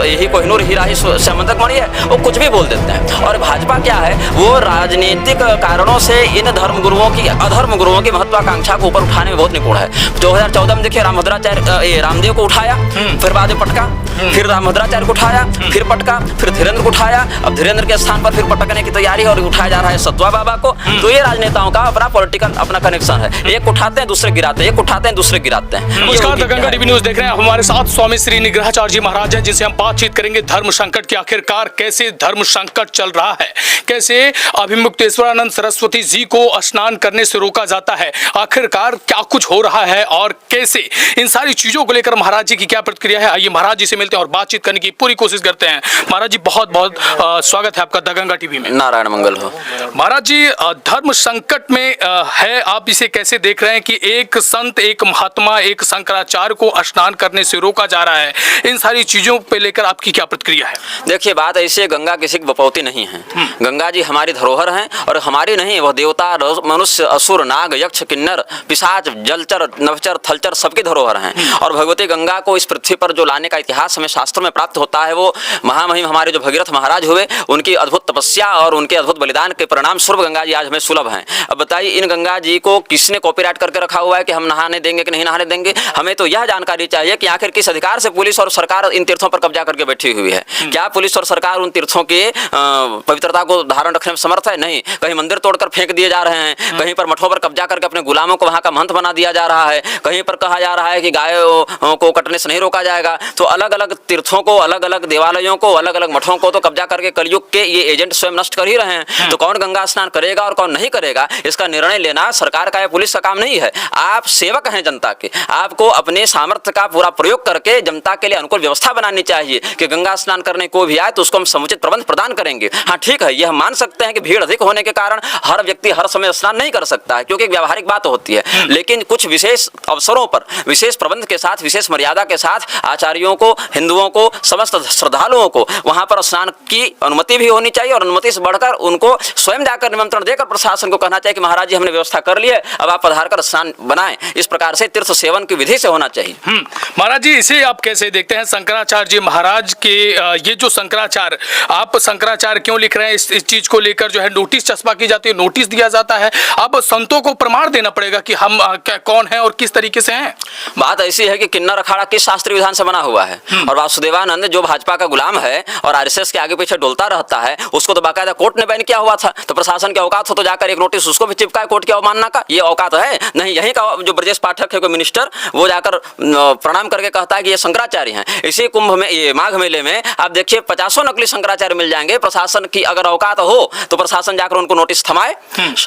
यही कोहिनूर हीरा ही संबंधक मणि है। वो कुछ भी बोल देते हैं। और भाजपा क्या है, वो राजनीतिक कारणों से इन धर्म गुरुओं की, अधर्म गुरुओं की महत्वाकांक्षा को ऊपर उठाने में बहुत निपुण है। 2014 में देखिए रामभद्राचार्य रामदेव को उठाया, फिर बाद में पटका, फिर रामभद्राचार्य को उठाया, फिर पटका, फिर धीरेन्द्र को उठाया, अब धीरेन्द्र के स्थान पर फिर पटकने की तैयारी है और उठाया जा रहा है सतवा बाबा को। तो ये राजनेताओं का अपना पॉलिटिकल अपना कनेक्शन है। एक उठाते हैं दूसरे गिराते हैं, एक उठाते हैं दूसरे गिराते हैं। नमस्कार, दगंगा टीवी न्यूज देख रहे हैं। हमारे साथ स्वामी श्री निग्रहाचार्य जी महाराज हैं, जिनसे हम बातचीत करेंगे धर्म संकट की। आखिरकार कैसे धर्म संकट चल रहा है, कैसे अभिमुक्तेश्वरानंद सरस्वती जी को स्नान करने से रोका जाता है, आखिरकार क्या कुछ हो रहा है और कैसे इन सारी चीजों को लेकर महाराज जी की क्या प्रतिक्रिया है। आइए महाराज जी से मिलते हैं और बातचीत करने की पूरी कोशिश करते हैं। महाराज जी बहुत बहुत स्वागत है आपका दगंगा टीवी में। नारायण मंगल हो। महाराज जी, धर्म संकट में है, आप इसे कैसे देख रहे हैं कि एक संत, एक महात्मा, एक शंकराचार्य को स्नान करने से रोका जा रहा है, इन सारी चीजों पे लेकर आपकी क्या प्रतिक्रिया है? देखिए, बात ऐसी है, गंगा किसी की बपौती नहीं है। गंगा जी हमारी धरोहर हैं और हमारी नहीं, वह देवता, मनुष्य, असुर, नाग, यक्ष, किन्नर, पिशाच, जलचर, नभचर, थलचर सबकी धरोहर हैं। और भगवती गंगा को इस पृथ्वी पर जो लाने का इतिहास हमें शास्त्रों में प्राप्त होता है, वो महामहिम हमारे जो भगीरथ महाराज हुए, उनकी अद्भुत तपस्या और उनके अद्भुत बलिदान के परिणाम स्वरूप गंगा जी आज हमें सुलभ हैं। अब बताइए, इन गंगा जी को किसने कॉपीराइट करके रखा हुआ है कि हम नहाने देंगे कि नहीं नहाने देंगे? हमें तो यह जानकारी चाहिए कि आखिर किस अधिकार से पुलिस और सरकार इन तीर्थों पर कब्जा करके बैठी हुई है। क्या पुलिस और सरकार उन तीर्थों की पवित्रता को धारण रखने में समर्थ है? नहीं। कहीं मंदिर तोड़कर फेंक दिए जा रहे हैं, कहीं पर मठों पर कब्जा करके अपने गुलामों को वहां का महंत बना दिया जा रहा है, कहीं पर कहा जा रहा है कि गायों को कटने से नहीं रोका जाएगा। तो अलग अलग तीर्थों को, अलग अलग देवालयों को, अलग अलग मठों को तो कब्जा करके कलयुग के ये एजेंट स्वयं नष्ट कर ही रहे हैं। तो कौन गंगा स्नान करेगा और कौन नहीं करेगा, इसका निर्णय लेना सरकार का या पुलिस का काम नहीं है। आप सेवक हैं जनता के, आपको अपने सामर्थ्य का पूरा प्रयोग करके जनता के लिए अनुकूल व्यवस्था बनानी चाहिए कि गंगा स्नान करने को भी आए तो उसको हम समुचित प्रबंध प्रदान करेंगे। हाँ ठीक है, यह मान सकते हैं कि भीड़ अधिक होने के कारण हर व्यक्ति हर समय स्नान नहीं कर सकता है, क्योंकि एक व्यावहारिक बात होती है। लेकिन कुछ विशेष अवसरों पर विशेष प्रबंध के साथ, विशेष मर्यादा के साथ आचार्यों को, हिंदुओं को, समस्त श्रद्धालुओं को वहां पर स्नान की अनुमति भी होनी चाहिए। और अनुमति से बढ़कर उनको स्वयं जाकर निमंत्रण देकर प्रशासन को कहना चाहिए कि महाराज जी हमने व्यवस्था कर ली है, अब आप पधार कर स्नान बनाएं। इस प्रकार से तीर्थ सेवन की विधि से होना चाहिए। महाराज जी, इसे आप कैसे देखते हैं? शंकराचार्य जी महाराज के ये जो शंकराचार्य, आप शंकराचार्य क्यों लिख रहे हैं? इस चीज को लेकर जो है नोटिस चस्पा की जाती है, नोटिस दिया जाता है। अब संतों को प्रमाण देना पड़ेगा कि हम कौन है और किस तरीके से हैं। बात ऐसी है कि किन्नर अखाड़ा किस शास्त्रीय विधान से बना हुआ है, और वासुदेवानंद जो भाजपा का गुलाम है और आरएसएस के आगे पीछे डोलता रहता है, उसको तो बाकायदा कोर्ट ने बैन किया हुआ था। तो प्रशासन के औकात हो तो जाकर एक नोटिस उसको भी चिपकाए कोर्ट की अवमानना का, ये औकात है नहीं। यहीं का जो ब्रजेश पाठक है कोई मिनिस्टर, वो जाकर प्रणाम करके कहता है कि ये शंकराचार्य हैं। इसी कुंभ में, ये माघ मेले में आप देखिए 50 नकली शंकराचार्य मिल जाएंगे। प्रशासन की अगर औकात हो तो प्रशासन जाकर उनको नोटिस थमाए।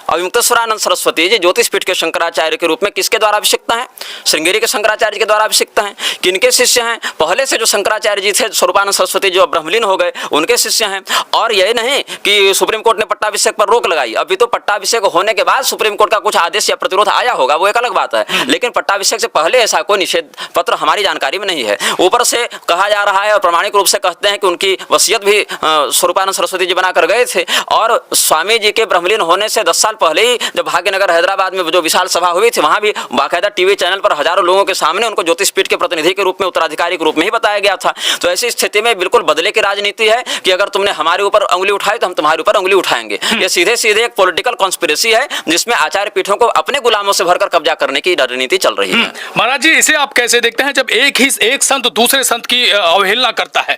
अभिमुक्तेश्वरानंद सरस्वती जी ज्योतिष पीठ के शंकराचार्य के रूप में किसके द्वारा अभिषिक्त हैं? श्रृंगेरी के शंकराचार्य के द्वारा अभिषिक्त हैं। किनके शिष्य हैं? पहले से जो शंकराचार्य जी थे स्वरूपानंद सरस्वती जो ब्रह्मलीन हो गए, उनके शिष्य हैं। और यह नहीं कि सुप्रीम कोर्ट ने पट्टाभिषेक पर रोक लगाई, अभी तो पट्टाभिषेक होने के बाद सुप्रीम कोर्ट का कुछ आदेश या प्रतिरोध आया होगा, वो एक अलग बात है। लेकिन पट्टाभिषेक से पहले ऐसा कोई निषेध पत्र हमारी जानकारी में नहीं है। ऊपर से कहा जा रहा है और प्रमाणिक रूप से कहते हैं कि उनकी वसीयत भी स्वरूपानंद सरस्वती जी बनाकर गए थे। और स्वामी जी के ब्रह्मलीन होने से 10 साल पहले ही जब भाग्यनगर हैदराबाद में जो विशाल सभा हुई थी, वहां भी बाकायदा टीवी चैनल पर हजारों लोगों के सामने उनको ज्योतिष पीठ के प्रतिनिधि के रूप में, उत्तराधिकारी के रूप में ही बताया गया था। तो ऐसी स्थिति में बिल्कुल बदले की राजनीति है कि अगर तुमने हमारे ऊपर उंगली उठाई तो हम तुम्हारे ऊपर उंगली उठाएंगे। ये सीधे सीधे एक पॉलिटिकल कॉन्स्पिरेसी है जिसमें आचार्य पीठों को अपने गुलामों से भरकर कब्जा करने की रणनीति चल रही है। महाराज जी, इसे आप कैसे देखते हैं जब एक संत दूसरे संत की अवहेलना करता है?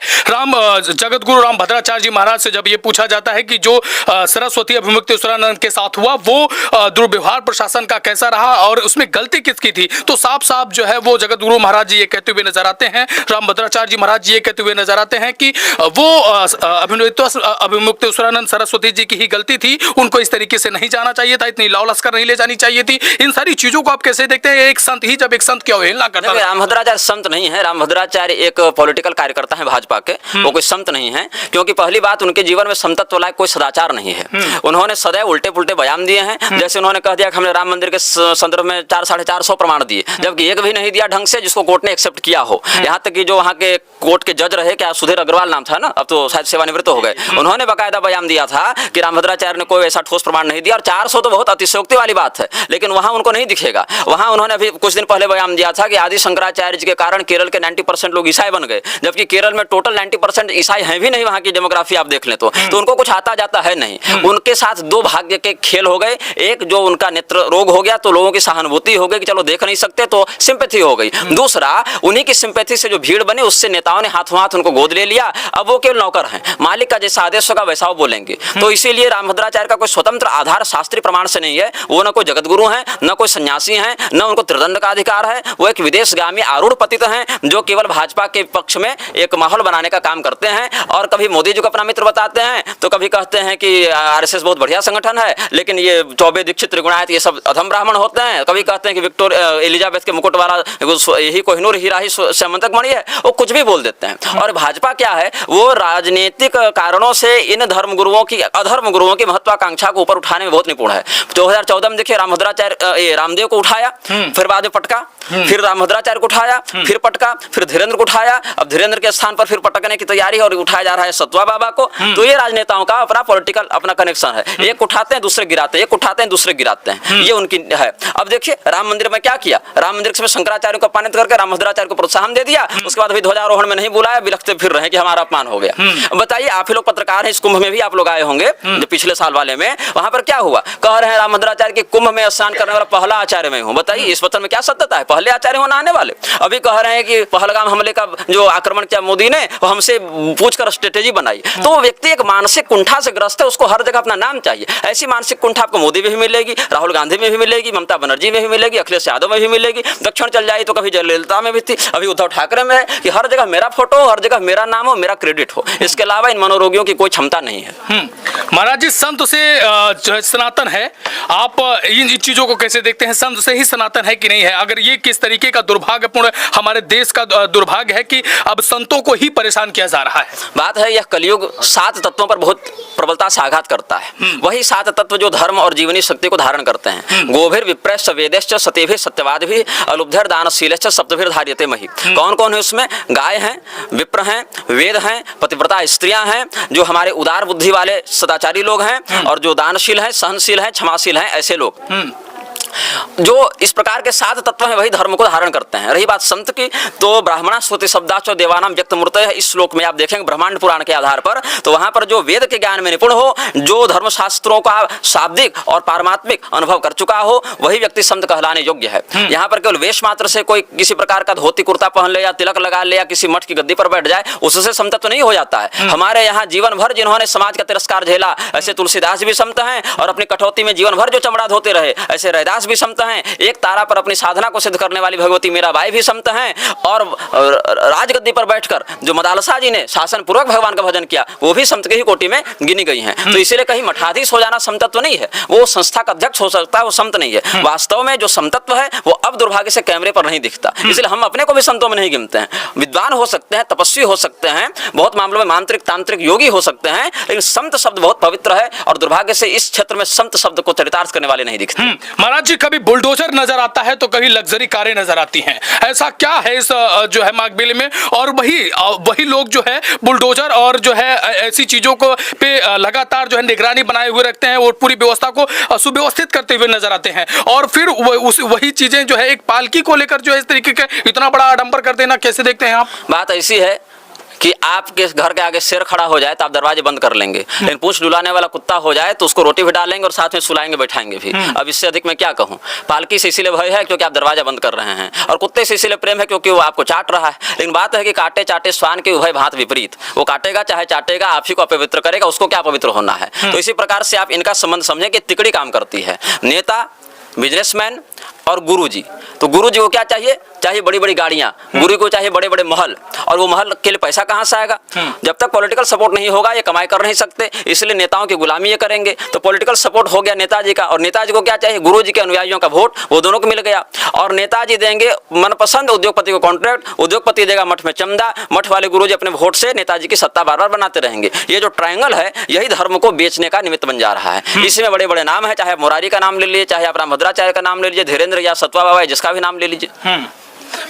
जगत गुरु राम भद्राचार्य जी महाराज से जब ये पूछा जाता है कि जो सरस्वती अभिमुक्तेश्वरानंद के साथ हुआ वो दुर्व्यवहार प्रशासन का कैसा रहा और उसमें गलती किसकी थी, तो साफ साफ जो है वो जगत गुरु महाराज जी ये कहते हुए नजर आते हैं, राम भद्राचार्य जी महाराज जी ये कहते हुए नजर आते हैं कि वो अभिमुक्तेश्वरानंद सरस्वती जी की ही गलती थी, उनको इस तरीके से नहीं जाना चाहिए था, इतनी लाव लश्कर नहीं ले जानी चाहिए थी। इन सारी चीजों को आप कैसे देखते हैं? एक संत ही जब एक संत की अवहेलना करता है। राम भद्राचार्य संत नहीं है, राम भद्राचार्य एक पॉलिटिकल कार्यकर्ता है भाजपा के, वो कोई संत नहीं है। क्योंकि पहली बात, उनके जीवन में संतत्व लायक कोई सदाचार नहीं है। उन्होंने सदैव उल्टे पुल्टे बयान दिए हैं। जैसे उन्होंने कह दिया कि हमने राम मंदिर के संदर्भ में 400-450 प्रमाण दिए, जबकि एक भी नहीं दिया ढंग से जिसको कोर्ट ने एक्सेप्ट किया हो। यहाँ तक कि जो वहाँ के कोर्ट के जज रहे, क्या सुधीर अग्रवाल नाम था ना, अब तो शायद सेवानिवृत्त हो गए, उन्होंने बाकायदा बयान दिया था कि राम भद्राचार्य ने कोई ऐसा ठोस प्रमाण नहीं दिया। और 400 तो बहुत अतिशयोक्ति वाली बात है, लेकिन वहां उनको नहीं दिखेगा। वहां उन्होंने अभी कुछ दिन पहले बयान दिया था कि आदि शंकराचार्य जी के कारण केरल के 90% लोग ईसाई बन गए, जबकि केरल में टोटल 90% ईसाई हैं भी नहीं। वहां की डेमोग्राफी आप देख लें तो उनको कुछ आता जाता है नहीं। उनके साथ दो भाग्य के खेल हो गए। एक, जो उनका नेत्र रोग हो गया तो लोगों की सहानुभूति हो गई कि चलो देख नहीं सकते, तो सिंपैथी हो गई। दूसरा, उन्हीं की सिंपैथी से जो भीड़ बनी उससे नेताओं ने हाथों हाथ उनको गोद ले लिया। अब वो केवल नौकर हैं, मालिक का जैसा आदेश होगा वैसा वो बोलेंगे। तो इसीलिए राम भद्राचार्य का कोई स्वतंत्र आधार शास्त्रीय प्रमाण से नहीं है। वो न कोई जगत गुरु हैं, न कोई सन्यासी हैं, न उनको त्रिदंड का अधिकार है। वो एक विदेशगामी आरूढ़ पतित हैं जो केवल भाजपा के पक्ष में एक माहौल बनाने का काम करते हैं। और कभी मोदी जी को अपना मित्र बताते हैं, तो कभी कहते हैं कि आरएसएस बहुत बढ़िया संगठन है, लेकिन ये चौबे दीक्षित त्रिगुणायत ये सब अधम ब्राह्मण होते हैं। कभी कहते हैं कि विक्टोरिया एलिजाबेथ के मुकुट वाला यही कोहिनूर हीरा ही समंतक मणि है। वो कुछ भी बोल देते हैं। और भाजपा क्या है, वो राजनीतिक कारणों से इन धर्म गुरुओं की, अधर्म गुरुओं की महत्वाकांक्षा को ऊपर उठाने में बहुत निपुण है। 2014 में देखिए, रामदेव को उठाया, फिर बाद में पटका, फिर राम भद्राचार्य को उठाया, फिर पटका, फिर धीरेन्द्र को उठाया, अब धीरेन्द्र के स्थान पर फिर पटकने की तैयारी और उठाया जा रहा है सतवा बाबा को। तो ये राजनेताओं का अपना पॉलिटिकल अपना कनेक्शन है। एक उठाते हैं दूसरे गिराते हैं, एक उठाते हैं दूसरे गिराते हैं, ये उनकी है। अब देखिए राम मंदिर में क्या किया, राम मंदिर में शंकराचार्य को अपमानित करके राम भद्राचार्य को प्रोत्साहन दे दिया। उसके बाद अभी ध्वजारोहण में नहीं बुलाया, बिलखते फिर रहे कि हमारा अपमान हो गया। बताइए, आप ही लोग पत्रकार हैं, इस कुंभ में भी आप लोग आए होंगे जो पिछले साल वाले में, वहां पर क्या हुआ? कह रहे हैं राम भद्राचार्य के कुंभ में स्नान करने वाला पहला आचार्य मैं हूं। बताइए, इस वचन में क्या सत्यता है? पहले आचार्य होना आने वाले। अभी कह रहे हैं कि पहलगाम हमले का जो आक्रमण किया मोदी ने, वो हमसे पूछकर स्ट्रेटेजी बनाई। तो वो व्यक्ति एक मानसिक कुंठा से ग्रस्त है, उसको हर जगह अपना नाम चाहिए। ऐसी मानसिक कुंठा आपको मोदी में भी मिलेगी, राहुल गांधी में भी मिलेगी, ममता बनर्जी में भी मिलेगी, अखिलेश यादव में भी मिलेगी। दक्षिण चल जाए तो कभी जयललिता में भी थी, अभी उद्धव ठाकरे में है कि हर जगह मेरा फोटो, हर जगह मेरा नाम हो, मेरा क्रेडिट हो। इसके अलावा इन मनोरोगियों की कोई क्षमता नहीं है। महाराज जी, संत से जो है सनातन है, आप इन चीजों को कैसे देखते हैं? संत से ही सनातन है कि नहीं है? अगर ये किस तरीके का दुर्भाग्यपूर्ण हमारे देश का दुर्भाग्य है कि अब संतों को ही परेशान किया जा रहा है। बात है, यह कलयुग 7 तत्वों पर बहुत प्रबलता से आघात करता है। वही 7 तत्व जो धर्म और जीवनी शक्ति को धारण करते हैं। गोभिर विप्रश्च वेदेश्च सत्यभिः सत्यवादिभिः अलुब्धर दानशीलश्च सप्तभिः धार्यते महि। कौन कौन है उसमें? गाय हैं, विप्र हैं, वेद हैं, पतिव्रता स्त्रियां हैं, जो हमारे उदार बुद्धि वाले सदाचारी लोग हैं, और जो दानशील हैं, सहनशील हैं, क्षमाशील हैं, ऐसे लोग जो इस प्रकार के 7 तत्व हैं, वही धर्म को धारण करते हैं। रही बात संत की, तो ब्राह्मणा श्रुति शब्दाच देवानाम व्यक्त मूर्त है। इस श्लोक में आप देखेंगे ब्रह्मांड पुराण के आधार पर, तो वहां पर जो वेद के ज्ञान में निपुण हो, जो धर्म शास्त्रों का शाब्दिक और पारमात्मिक अनुभव कर चुका हो, वही व्यक्ति संत कहलाने योग्य है। यहाँ पर केवल वेश मात्र से कोई किसी प्रकार का धोती कुर्ता पहन ले या तिलक लगा ले या किसी मठ की गद्दी पर बैठ जाए, उससे संत तो नहीं हो जाता है। हमारे यहाँ जीवन भर जिन्होंने समाज का तिरस्कार झेला, ऐसे तुलसीदास भी संत हैं, और अपनी कटौती में जीवन भर जो चमड़ा धोते रहे, ऐसे रैदास भी संत हैं। एक तारा पर अपनी साधना को सिद्ध करने वाली भगवती मीराबाई भी संत हैं, और राजगद्दी पर बैठकर जो मदालसा जी ने शासन पूर्वक भगवान का भजन किया, वो भी संत की ही कोटि में गिनी गई हैं। तो इसीलिए कहीं मठाधीश हो जाना समतत्व नहीं है, वो संस्था का अध्यक्ष हो सकता है, वो संत नहीं है। वास्तव में जो समतत्व है वो अब दुर्भाग्य से कैमरे पर नहीं दिखता, इसलिए हम अपने को भी संतों में नहीं गिनते हैं। विद्वान हो सकते हैं, तपस्वी हो सकते हैं, बहुत मामलों में मांत्रिक तांत्रिक योगी हो सकते हैं, लेकिन संत शब्द बहुत पवित्र है, और दुर्भाग्य से इस क्षेत्र में संत शब्द को चरितार्थ करने वाले नहीं दिखते। महाराज जी, कभी बुलडोजर नजर आता है तो कभी लग्जरी कारें नजर आती हैं, ऐसा क्या है इस जो है माघ मेले में? और वही लोग जो है बुलडोजर और जो है ऐसी चीजों को पे लगातार जो है निगरानी बनाए हुए रखते हैं और पूरी व्यवस्था को सुव्यवस्थित करते हुए नजर आते हैं, और फिर वही चीजें जो है एक पालकी को लेकर जो है इस तरीके का इतना बड़ा आडंबर कर देना, कैसे देखते हैं आप? बात ऐसी है कि आपके घर के आगे शेर खड़ा हो जाए तो आप दरवाजे बंद कर लेंगे, लेकिन पूंछ डुलाने वाला कुत्ता हो जाए तो उसको रोटी भी डालेंगे और साथ में सुलाएंगे, बैठाएंगे भी। अब इससे अधिक मैं क्या कहूँ? पालकी से इसीलिए भय है क्योंकि आप दरवाजा बंद कर रहे हैं, और कुत्ते से इसीलिए प्रेम है क्योंकि वो आपको चाट रहा है। लेकिन बात है कि काटे चाटे स्वान के उभय भांत विपरीत, वो काटेगा चाहे चाटेगा, आप ही को अपवित्र करेगा, उसको क्या पवित्र होना है? तो इसी प्रकार से आप इनका संबंध समझें कि तिकड़ी काम करती है। नेता, बिजनेसमैन और गुरुजी, तो गुरुजी को क्या चाहिए? चाहिए बड़ी बड़ी गाड़ियां, गुरु को चाहिए बड़े बड़े महल, और वो महल के लिए पैसा कहां से आएगा? जब तक पॉलिटिकल सपोर्ट नहीं होगा ये कमाई कर नहीं सकते, इसलिए नेताओं की गुलामी ये करेंगे। तो पॉलिटिकल सपोर्ट हो गया नेताजी का, और नेताजी को क्या चाहिए? गुरुजी के अनुयायियों का वोट, वो दोनों को मिल गया। और नेताजी देंगे मनपसंद उद्योगपति को कॉन्ट्रैक्ट, उद्योगपति देगा मठ में चंदा, मठ वाले गुरुजी अपने वोट से नेताजी की सत्ता बार बार बनाते रहेंगे। ये जो ट्रायंगल है यही धर्म को बेचने का निमित्त बन जा रहा है। इसमें बड़े बड़े नाम है, चाहे मुरारी का नाम ले लीजिए, चाहे आप रामभद्राचार्य का नाम ले लीजिए, धीरेन्द्र या सत्वा बाबा है जिसका भी नाम ले लीजिए।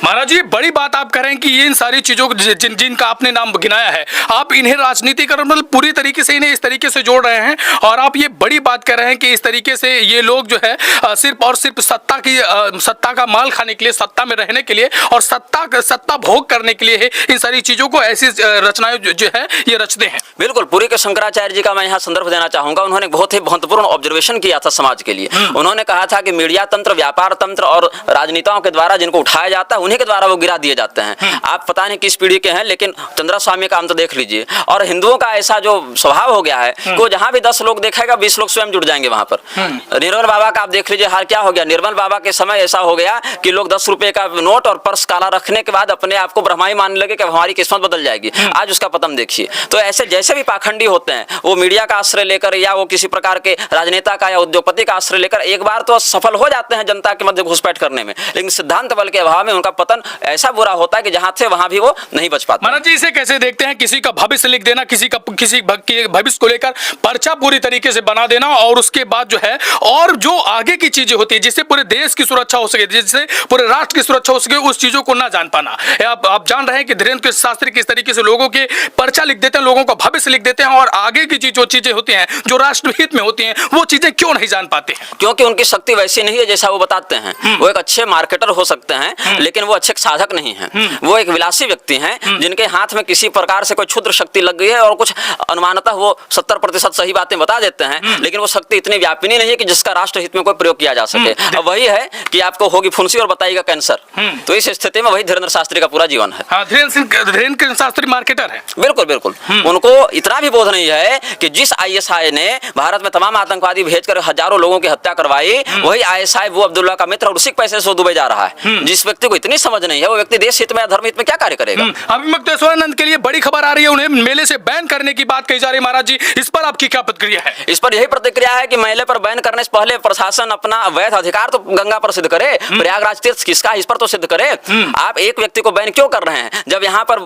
महाराज जी, बड़ी बात आप कह रहे हैं कि ये इन सारी चीजों जिनका आपने नाम गिनाया है, आप इन्हें राजनीतिकरण मतलब पूरी तरीके से इन्हें इस तरीके से जोड़ रहे हैं, और आप ये बड़ी बात कह रहे हैं कि इस तरीके से ये लोग जो है सिर्फ और सिर्फ सत्ता का माल खाने के लिए, सत्ता में रहने के लिए और सत्ता भोग करने के लिए इन सारी चीजों को ऐसी रचनाएं जो है ये रचते हैं। बिल्कुल, पूरी के शंकराचार्य जी का मैं यहाँ संदर्भ देना चाहूंगा। उन्होंने बहुत ही महत्वपूर्ण ऑब्जर्वेशन किया था समाज के लिए। उन्होंने कहा था कि मीडिया तंत्र, व्यापार तंत्र और राजनेताओं के द्वारा जिनको उठाया जाता है उन्हीं के द्वारा वो गिरा दिए जाते हैं। आप पता नहीं किस पीढ़ी के हैं, लेकिन चंद्रा स्वामी का काम तो देख लीजिए। और हिंदुओं का ऐसा जो स्वभाव हो गया है कि जहां भी 10 लोग देखेगा 20 लोग स्वयं जुड़ जाएंगे वहां पर। निर्मल बाबा का आप देख लीजिए हाल क्या हो गया। निर्मल बाबा के समय ऐसा हो गया कि लोग 10 रुपए का नोट और पर्स काला रखने के बाद अपने आप को ब्रह्माई मानने लगे कि हमारी किस्मत बदल जाएगी। आज उसका पतन देखिए। तो ऐसे जैसे भी पाखंडी होते हैं वो मीडिया का आश्रय लेकर या वो किसी प्रकार के राजनेता का या उद्योगपति का आश्रय लेकर एक बार तो सफल हो जाते हैं जनता के मध्य घुसपैठ करने में, लेकिन सिद्धांत बल के अभाव में उनका पतन ऐसा बुरा होता है कि जहां थे वहां भी वो नहीं बच पाते। महाराज जी, इसे कैसे देखते हैं? किसी का भविष्य लिख देना, किसी भविष्य को लेकर पर्चा पूरी तरीके से बना देना, और उसके बाद जो है और जो आगे की चीजें होती है जिससे पूरे देश की सुरक्षा हो सके, जिससे पूरे राष्ट्र की सुरक्षा हो सके, उस चीजों को ना जान पाना। आप जान रहे हैं कि धीरेन्द्र शास्त्री किस तरीके से लोगों के पर्चा लिख देते हैं, लोगों का भविष्य लिख देते हैं, और आगे की जो चीजें होती हैं जो राष्ट्रहित में होती हैं वो चीजें क्यों नहीं जान पाते हैं? क्योंकि उनकी शक्ति वैसी नहीं है जैसा वो बताते हैं। वो एक अच्छे मार्केटर हो सकते हैं लेकिन वो अच्छे साधक नहीं है। वो एक विलासी व्यक्ति हैं जिनके हाथ में किसी प्रकार से कोई क्षुद्र शक्ति लग गई है और कुछ अनुमानतः वो 70% सही बातें बता देते हैं, लेकिन वो शक्ति इतनी व्यापिनी नहीं है कि जिसका राष्ट्र हित में कोई प्रयोग किया जा सके। अब वही है कि आपको होगी फुंसी और बताइएगा कैंसर। तो इस स्थिति में वही धीरेन्द्र शास्त्री का पूरा जीवन है। धीरेन्द्र शास्त्री मार्केटर है। बिल्कुल बिल्कुल। उनको इतना भी बोध नहीं है कि जिस ISI ने भारत में तमाम आतंकवादी भेजकर हजारों लोगों की हत्या करवाई, वही ISI वो अब्दुल्ला का मित्र और उसी पैसे से दुबई जा रहा है। जिस व्यक्ति को को इतनी समझ नहीं है, वो व्यक्ति देश हित में या धर्म हित में क्या कार्य करेगा। अभिमुक्तेश्वरानंद के लिए बड़ी खबर आ रही है, उन्हें मेले से बैन करने की बात कही जा रही है। महाराज जी, इस पर आपकी क्या प्रतिक्रिया है? इस पर यही प्रतिक्रिया है कि मेले पर बैन करने से पहले प्रशासन अपना अवैध अधिकार तो गंगा पर सिद्ध करे, प्रयागराज तीर्थ किसका इस पर तो सिद्ध करे। आप एक व्यक्ति को बैन क्यों कर रहे हैं? जब यहाँ पर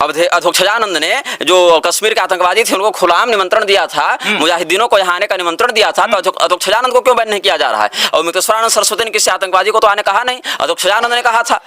अधोक्षजानंद ने जो कश्मीर के आतंकवादी थे उनको खुलाम निमंत्रण दिया था, मुजाहिदीनों को यहाँ आने का निमंत्रण दिया था, तो अधोक्षजानंद को क्यों बैन नहीं किया जा रहा है? और मुक्तेश्वरानंद सरस्वती ने किसी आतंकवादी को तो आने कहा नहीं, अधोक्षजानंद ने कहा था।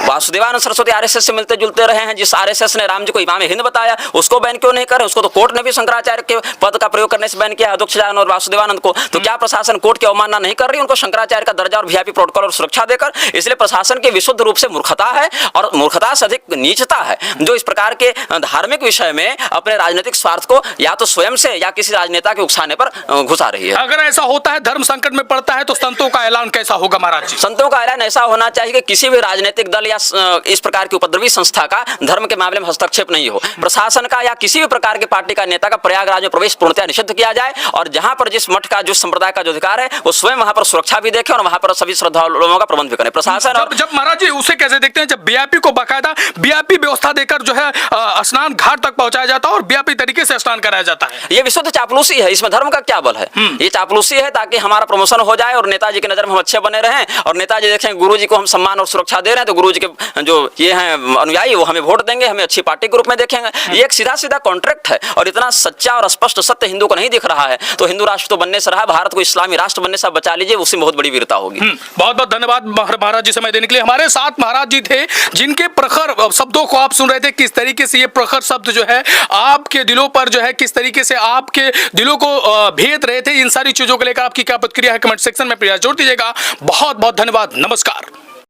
वासुदेवानंद सरस्वती आरएसएस से मिलते जुलते रहे हैं, जिस आरएसएस ने राम जी को इमाम हिंद बताया उसको बैन क्यों नहीं करे? उसको तो कोर्ट ने भी शंकराचार्य के पद का प्रयोग करने से बैन किया, अधोक्षजानंद और वासुदेवानंद को। तो क्या प्रशासन कोर्ट की अवमानना नहीं कर रही उनको शंकराचार्य का दर्जा और वीआईपी प्रोटोकॉल और सुरक्षा देकर? इसलिए प्रशासन की विशुद्ध रूप से मूर्खता है और मूर्खता से अधिक नीचता है जो इस प्रकार के धार्मिक विषय में अपने राजनीतिक स्वार्थ को या तो स्वयं से या किसी राजनेता के उकसाने पर घुसा रही है। अगर ऐसा होता है, धर्म संकट में पड़ता है, तो संतों का ऐलान कैसा होगा महाराज जी? संतों का ऐलान ऐसा होना चाहिए कि किसी भी राजनीतिक दल या इस प्रकार की उपद्रवी संस्था का धर्म के मामले में हस्तक्षेप नहीं हो। प्रशासन का या किसी भी प्रकार के पार्टी का नेता का प्रयागराज में प्रवेश पूर्णतः निषिद्ध किया जाए और जहां पर जिस मठ का जिस संप्रदाय का जो अधिकार है वो स्वयं वहां पर सुरक्षा भी देखे और वहां पर सभी श्रद्धालुओं का प्रबंध भी करें प्रशासन। जब महाराज जी उसे कैसे देखते हैं जब वीआईपी को बाकायदा वीआईपी व्यवस्था देकर जो है स्नान घाट तक पहुंचाया जाता है और वीआईपी तरीके से स्नान कराया जाता है? ये विशुद्ध चापलूसी है, इसमें धर्म का क्या बल है? ये चापलूसी है ताकि हमारा प्रमोशन हो जाए और नेताजी की नजर में हम अच्छे बने रहें और नेताजी देखें गुरुजी को हम सम्मान और सुरक्षा दे रहे हैं तो गुरुजी के जो ये हैं अनुयायी वो हमें वोट देंगे, हमें अच्छी पार्टी के रूप में देखेंगे। ये एक सीधा सीधा कॉन्ट्रैक्ट है और इतना सच्चा और स्पष्ट सत्य हिंदू को नहीं दिख रहा है। तो हिंदू राष्ट्र तो बनने से रहा, भारत को इस्लामी राष्ट्र बनने से बचा लीजिए, उसमें बहुत बड़ी वीरता होगी। बहुत बहुत धन्यवाद महाराज जी समय देने के लिए। हमारे साथ महाराज जी थे जिनके प्रखर शब्दों को आप सुन रहे थे, किस तरीके से ये प्रखर शब्द जो है आपके दिलों पर जो है किस तरीके से आपके दिलों को भेद रहे थे। इन सारी चीजों को लेकर आपकी क्या प्रतिक्रिया है कमेंट सेक्शन में प्लीज जोड़ दीजिएगा। बहुत बहुत धन्यवाद, नमस्कार।